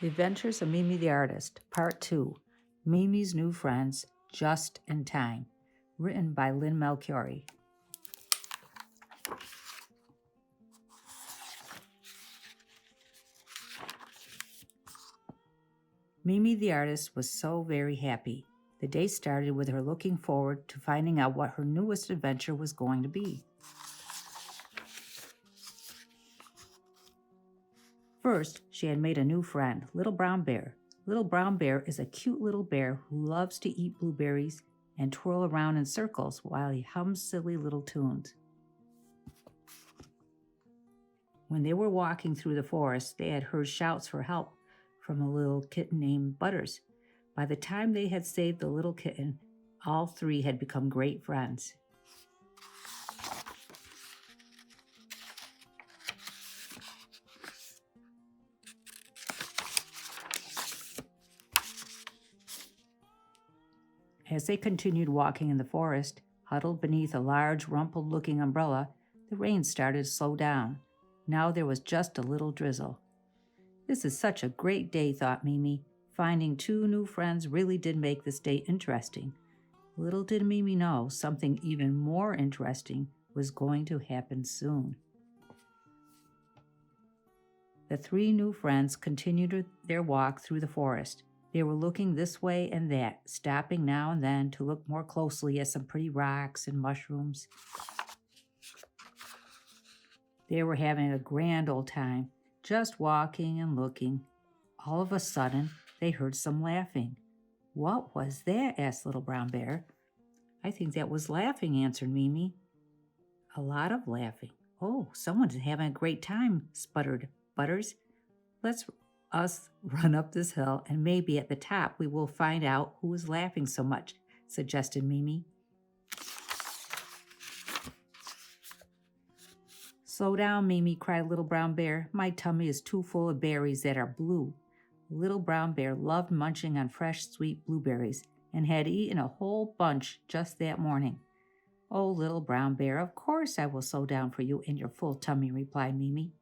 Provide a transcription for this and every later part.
The Adventures of Mimi the Artist, Part 2, Mimi's New Friends, Just in Time, written by Lynn Melchiori. Mimi the artist was so very happy. The day started with her looking forward to finding out what her newest adventure was going to be. First, she had made a new friend, Little Brown Bear. Little Brown Bear is a cute little bear who loves to eat blueberries and twirl around in circles while he hums silly little tunes. When they were walking through the forest, they had heard shouts for help from a little kitten named Butters. By the time they had saved the little kitten, all three had become great friends. As they continued walking in the forest, huddled beneath a large, rumpled-looking umbrella, the rain started to slow down. Now there was just a little drizzle. This is such a great day, thought Mimi. Finding two new friends really did make this day interesting. Little did Mimi know something even more interesting was going to happen soon. The three new friends continued their walk through the forest. They were looking this way and that, stopping now and then to look more closely at some pretty rocks and mushrooms. They were having a grand old time, just walking and looking. All of a sudden, they heard some laughing. "What was that?" asked Little Brown Bear. "I think that was laughing," answered Mimi. "A lot of laughing." "Oh, someone's having a great time," sputtered Butters. "Let's us run up this hill, and maybe at the top we will find out who is laughing so much," suggested Mimi. "Slow down, Mimi," cried Little Brown Bear. "My tummy is too full of berries that are blue." Little Brown Bear loved munching on fresh, sweet blueberries and had eaten a whole bunch just that morning. "Oh, Little Brown Bear, of course I will slow down for you and your full tummy," replied Mimi.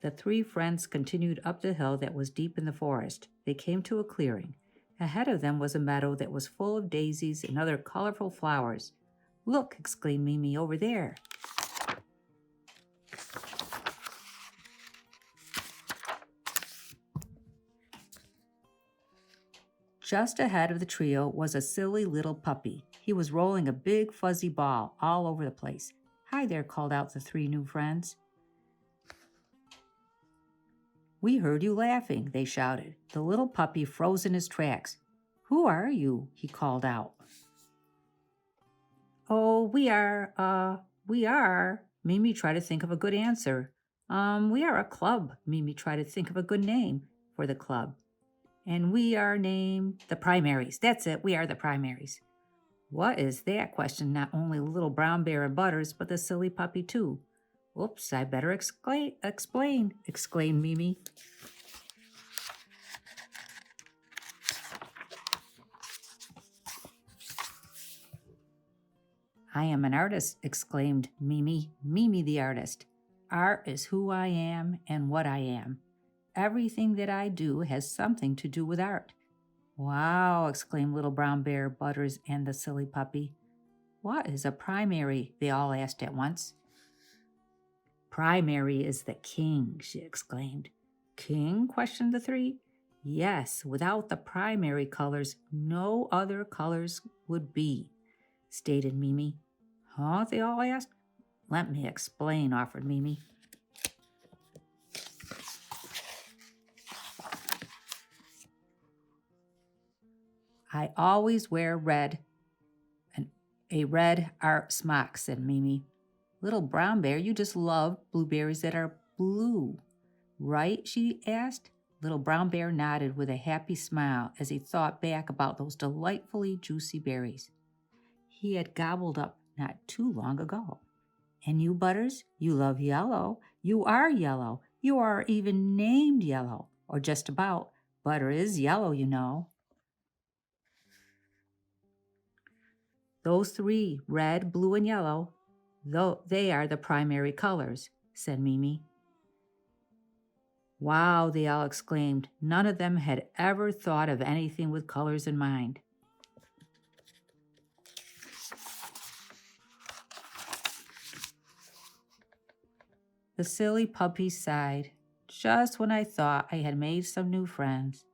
The three friends continued up the hill that was deep in the forest. They came to a clearing. Ahead of them was a meadow that was full of daisies and other colorful flowers. "Look," exclaimed Mimi, "over there." Just ahead of the trio was a silly little puppy. He was rolling a big fuzzy ball all over the place. "Hi there," called out the three new friends. "We heard you laughing," they shouted. The little puppy froze in his tracks. "Who are you?" he called out. "Oh, we are." Mimi tried to think of a good answer. We are a club." Mimi tried to think of a good name for the club. "And we are named the Primaries." "That's it, we are the Primaries." "What is that?" questioned not only Little Brown Bear and Butters, but the silly puppy too. "Oops, I better explain," exclaimed Mimi. "I am an artist," exclaimed Mimi the artist. "Art is who I am and what I am. Everything that I do has something to do with art." "Wow," exclaimed Little Brown Bear, Butters, and the silly puppy. "What is a primary?" they all asked at once. "Primary is the king," she exclaimed. "King?" questioned the three. "Yes, without the primary colors, no other colors would be," stated Mimi. "Huh?" they all asked. "Let me explain," offered Mimi. "I always wear red, a red art smock," said Mimi. "Little Brown Bear, you just love blueberries that are blue, right?" she asked. Little Brown Bear nodded with a happy smile as he thought back about those delightfully juicy berries he had gobbled up not too long ago. "And you, Butters, you love yellow. You are yellow. You are even named Yellow, or just about. Butter is yellow, you know." "Those three, red, blue, and yellow, though they are the primary colors," said Mimi. Wow, they all exclaimed. None of them had ever thought of anything with colors in mind. The silly puppy sighed. Just when I thought I had made some new friends.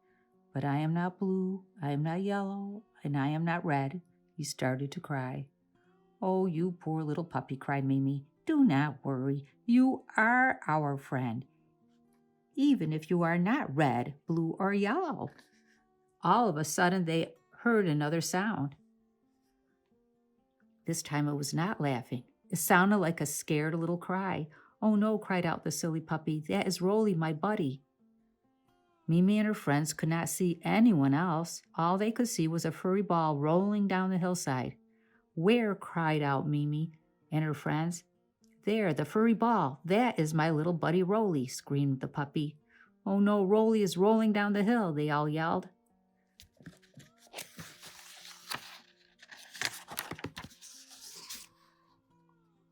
But I am not blue, I am not yellow, and I am not red. He started to cry. Oh, you poor little puppy, cried Mimi. Do not worry. You are our friend, even if you are not red, blue, or yellow. All of a sudden, they heard another sound. This time it was not laughing. It sounded like a scared little cry. Oh no, cried out the silly puppy. That is Rolly, my buddy. Mimi and her friends could not see anyone else. All they could see was a furry ball rolling down the hillside. Where? Cried out Mimi and her friends. There, the furry ball. That is my little buddy Rolly, screamed the puppy. Oh no, Rolly is rolling down the hill, they all yelled.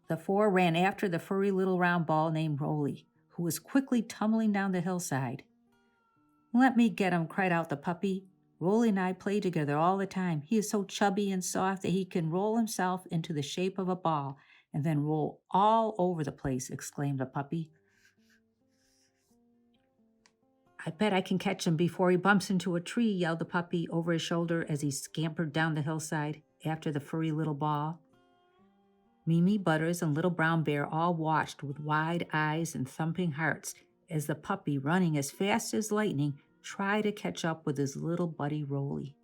The four ran after the furry little round ball named Rolly, who was quickly tumbling down the hillside. Let me get him, cried out the puppy. Rolly and I play together all the time. He is so chubby and soft that he can roll himself into the shape of a ball and then roll all over the place, exclaimed the puppy. I bet I can catch him before he bumps into a tree, yelled the puppy over his shoulder as he scampered down the hillside after the furry little ball. Mimi, Butters, and Little Brown Bear all watched with wide eyes and thumping hearts as the puppy, running as fast as lightning, tried to catch up with his little buddy Rolly.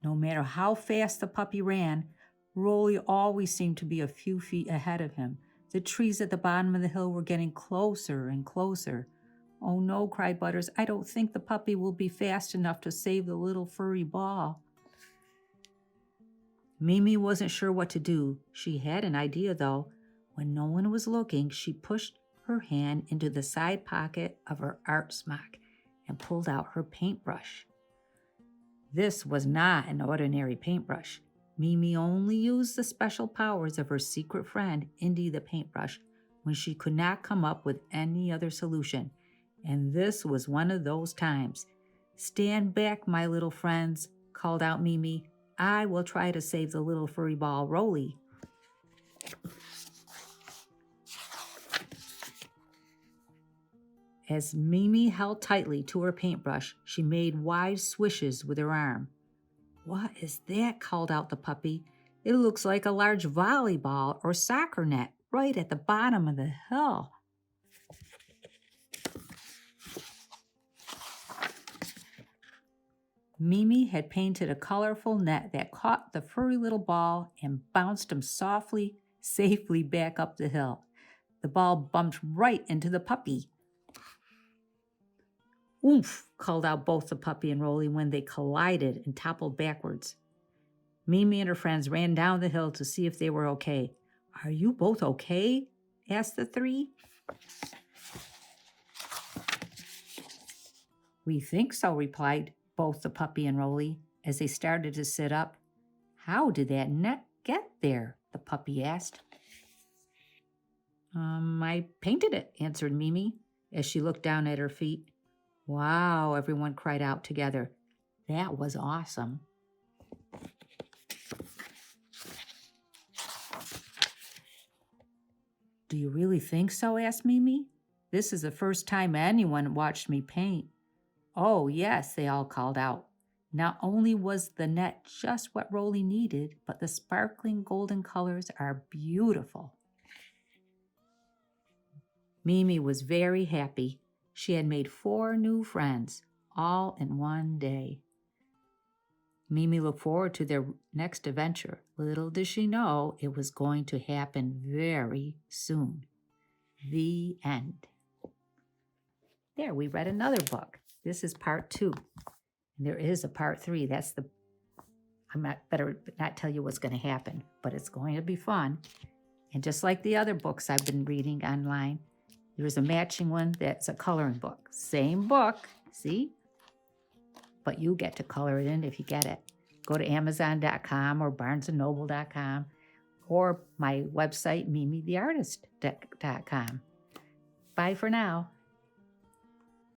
No matter how fast the puppy ran, Rolly always seemed to be a few feet ahead of him. The trees at the bottom of the hill were getting closer and closer. Oh no, cried Butters, I don't think the puppy will be fast enough to save the little furry ball. Mimi wasn't sure what to do. She had an idea, though. When no one was looking, she pushed her hand into the side pocket of her art smock and pulled out her paintbrush. This was not an ordinary paintbrush. Mimi only used the special powers of her secret friend, Indy the paintbrush, when she could not come up with any other solution. And this was one of those times. Stand back, my little friends, called out Mimi. I will try to save the little furry ball, Rolly. As Mimi held tightly to her paintbrush, she made wide swishes with her arm. What is that? Called out the puppy. It looks like a large volleyball or soccer net right at the bottom of the hill. Mimi had painted a colorful net that caught the furry little ball and bounced him safely back up the hill. The ball bumped right into the puppy. Oomph, called out both the puppy and Rolly when they collided and toppled backwards. Mimi and her friends ran down the hill to see if they were okay. Are you both okay? Asked the three. We think so, replied both the puppy and Rolly as they started to sit up. How did that net get there? The puppy asked. I painted it, answered Mimi as she looked down at her feet. Wow, everyone cried out together. That was awesome. Do you really think so? Asked Mimi. This is the first time anyone watched me paint. Oh, yes, they all called out. Not only was the net just what Rolly needed, but the sparkling golden colors are beautiful. Mimi was very happy. She had made 4 new friends, all in one day. Mimi looked forward to their next adventure. Little did she know it was going to happen very soon. The end. There, we read another book. This is part 2. And there is a part 3. Better not tell you what's going to happen, but it's going to be fun. And just like the other books I've been reading online, there's a matching one that's a coloring book. Same book, see? But you get to color it in if you get it. Go to Amazon.com or BarnesandNoble.com or my website, mimitheartist.com. Bye for now.